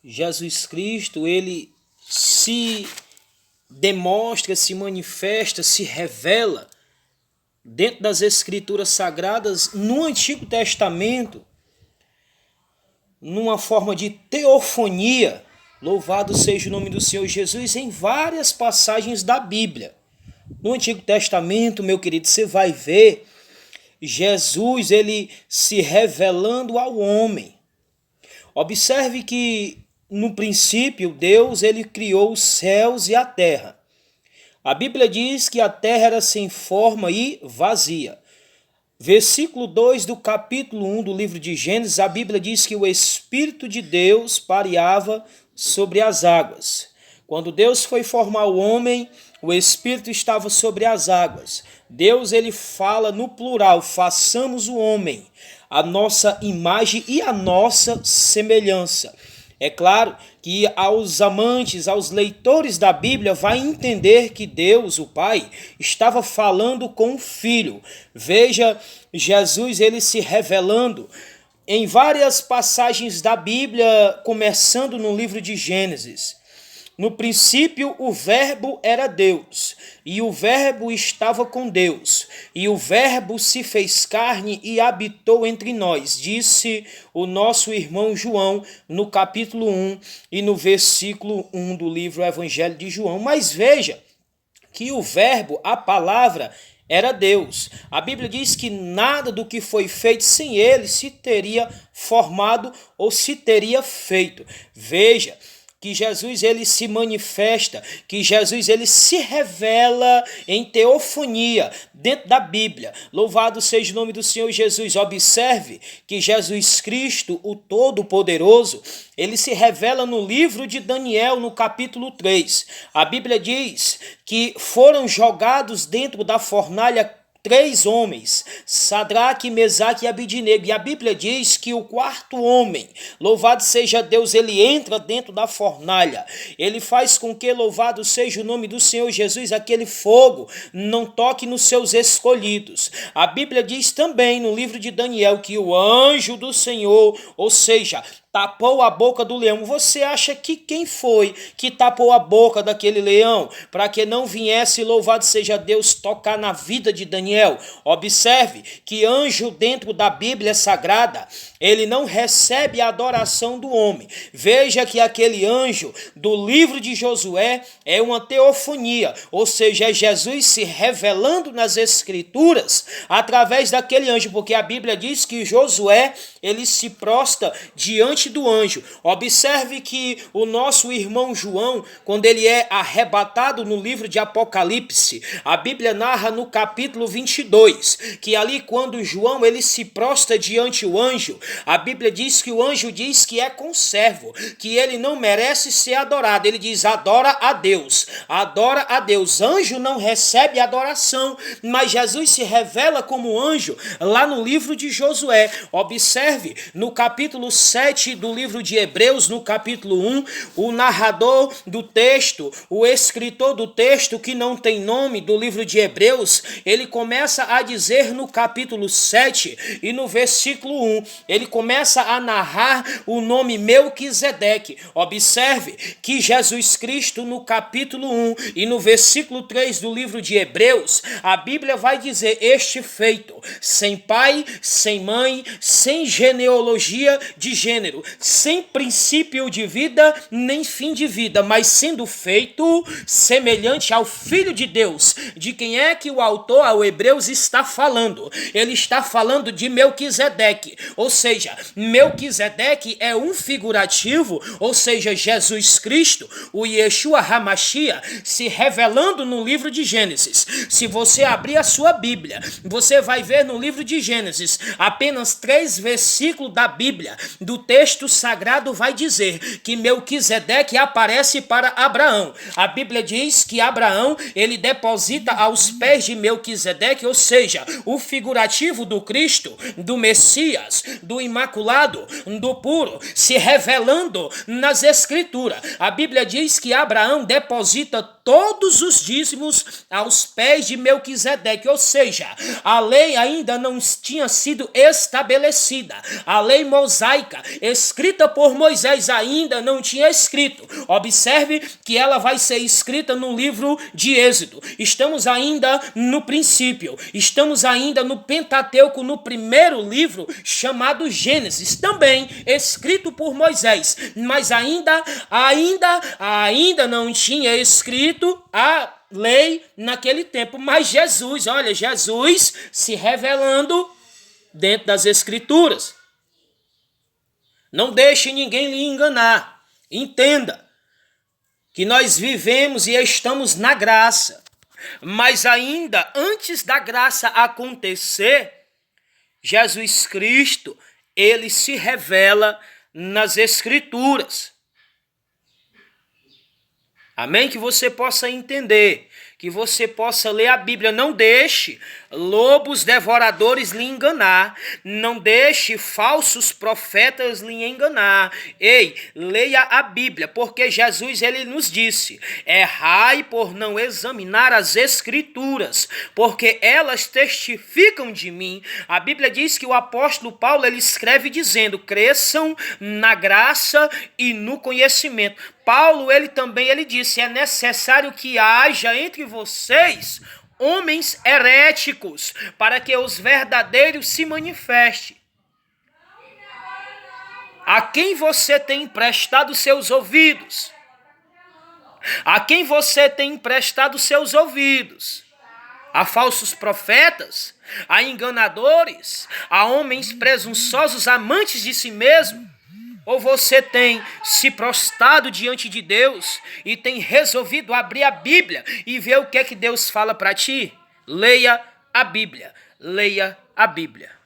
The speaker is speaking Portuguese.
Jesus Cristo, ele se demonstra, se manifesta, se revela dentro das Escrituras Sagradas no Antigo Testamento, numa forma de teofonia. Louvado seja o nome do Senhor Jesus, em várias passagens da Bíblia. No Antigo Testamento, meu querido, você vai ver Jesus, ele se revelando ao homem. Observe que no princípio Deus, ele criou os céus e a terra. A Bíblia diz que a terra era sem forma e vazia. Versículo 2 do capítulo 1 do livro de Gênesis, a Bíblia diz que o Espírito de Deus pairava sobre as águas. Quando Deus foi formar o homem, o Espírito estava sobre as águas. Deus, ele fala no plural: façamos o homem, a nossa imagem e a nossa semelhança. É claro que aos amantes, aos leitores da Bíblia, vai entender que Deus, o Pai, estava falando com o Filho. Veja, Jesus, ele se revelando em várias passagens da Bíblia, começando no livro de Gênesis. No princípio, o Verbo era Deus, e o Verbo estava com Deus, e o Verbo se fez carne e habitou entre nós, disse o nosso irmão João, no capítulo 1 e no versículo 1 do livro Evangelho de João. Mas veja que o Verbo, a palavra, era Deus. A Bíblia diz que nada do que foi feito sem ele se teria formado ou se teria feito. Veja que Jesus, ele se manifesta, que Jesus, ele se revela em teofonia dentro da Bíblia. Louvado seja o nome do Senhor Jesus. Observe que Jesus Cristo, o Todo-Poderoso, ele se revela no livro de Daniel, no capítulo 3. A Bíblia diz que foram jogados dentro da fornalha 3 homens, Sadraque, Mesaque e Abidnego. E a Bíblia diz que o quarto homem, louvado seja Deus, ele entra dentro da fornalha. Ele faz com que, louvado seja o nome do Senhor Jesus, aquele fogo não toque nos seus escolhidos. A Bíblia diz também no livro de Daniel que o anjo do Senhor, ou seja, tapou a boca do leão. Você acha que quem foi que tapou a boca daquele leão? Para que não viesse, louvado seja Deus, tocar na vida de Daniel. Observe que anjo dentro da Bíblia Sagrada, ele não recebe a adoração do homem. Veja que aquele anjo do livro de Josué é uma teofonia, ou seja, é Jesus se revelando nas Escrituras através daquele anjo, porque a Bíblia diz que Josué, ele se prostra diante do anjo. Observe que o nosso irmão João, quando ele é arrebatado no livro de Apocalipse, a Bíblia narra no capítulo 22, que ali quando João ele se prostra diante do anjo, a Bíblia diz que o anjo diz que é conservo, que ele não merece ser adorado. Ele diz: adora a Deus, adora a Deus. Anjo não recebe adoração, mas Jesus se revela como anjo lá no livro de Josué. Observe no capítulo 7 do livro de Hebreus, no capítulo 1, o narrador do texto, o escritor do texto, que não tem nome, do livro de Hebreus, ele começa a dizer no capítulo 7 e no versículo 1, ele começa a narrar o nome Melquisedeque. Observe que Jesus Cristo, no capítulo 1 e no versículo 3 do livro de Hebreus, a Bíblia vai dizer: este feito, sem pai, sem mãe, sem genealogia de gênero, sem princípio de vida, nem fim de vida, mas sendo feito semelhante ao Filho de Deus. De quem é que o autor ao Hebreus está falando? Ele está falando de Melquisedeque, ou seja, Melquisedeque é um figurativo, ou seja, Jesus Cristo, o Yeshua HaMashiach, se revelando no livro de Gênesis. Se você abrir a sua Bíblia, você vai ver no livro de Gênesis apenas 3 versículos da Bíblia, do texto sagrado, vai dizer que Melquisedeque aparece para Abraão. A Bíblia diz que Abraão, ele deposita aos pés de Melquisedeque, ou seja, o figurativo do Cristo, do Messias, do Imaculado, do Puro, se revelando nas Escrituras. A Bíblia diz que Abraão deposita todos os dízimos aos pés de Melquisedeque, ou seja, a lei ainda não tinha sido estabelecida. A lei mosaica, escrita por Moisés, ainda não tinha escrito. Observe que ela vai ser escrita no livro de Êxodo. Estamos ainda no princípio, estamos ainda no Pentateuco, no primeiro livro chamado Gênesis, também escrito por Moisés, mas ainda não tinha escrito a lei naquele tempo. Mas Jesus, olha, Jesus se revelando dentro das Escrituras. Não deixe ninguém lhe enganar. Entenda que nós vivemos e estamos na graça. Mas ainda antes da graça acontecer, Jesus Cristo, ele se revela nas Escrituras. Amém? Que você possa entender, que você possa ler a Bíblia. Não deixe lobos devoradores lhe enganar. Não deixe falsos profetas lhe enganar. Ei, leia a Bíblia, porque Jesus, ele nos disse: errai por não examinar as Escrituras, porque elas testificam de mim. A Bíblia diz que o apóstolo Paulo, ele escreve dizendo: cresçam na graça e no conhecimento. Paulo, ele disse: é necessário que haja entre vocês homens heréticos, para que os verdadeiros se manifestem. A quem você tem emprestado seus ouvidos? A quem você tem emprestado seus ouvidos? A falsos profetas? A enganadores? A homens presunçosos, amantes de si mesmo? Ou você tem se prostrado diante de Deus e tem resolvido abrir a Bíblia e ver o que é que Deus fala para ti? Leia a Bíblia. Leia a Bíblia.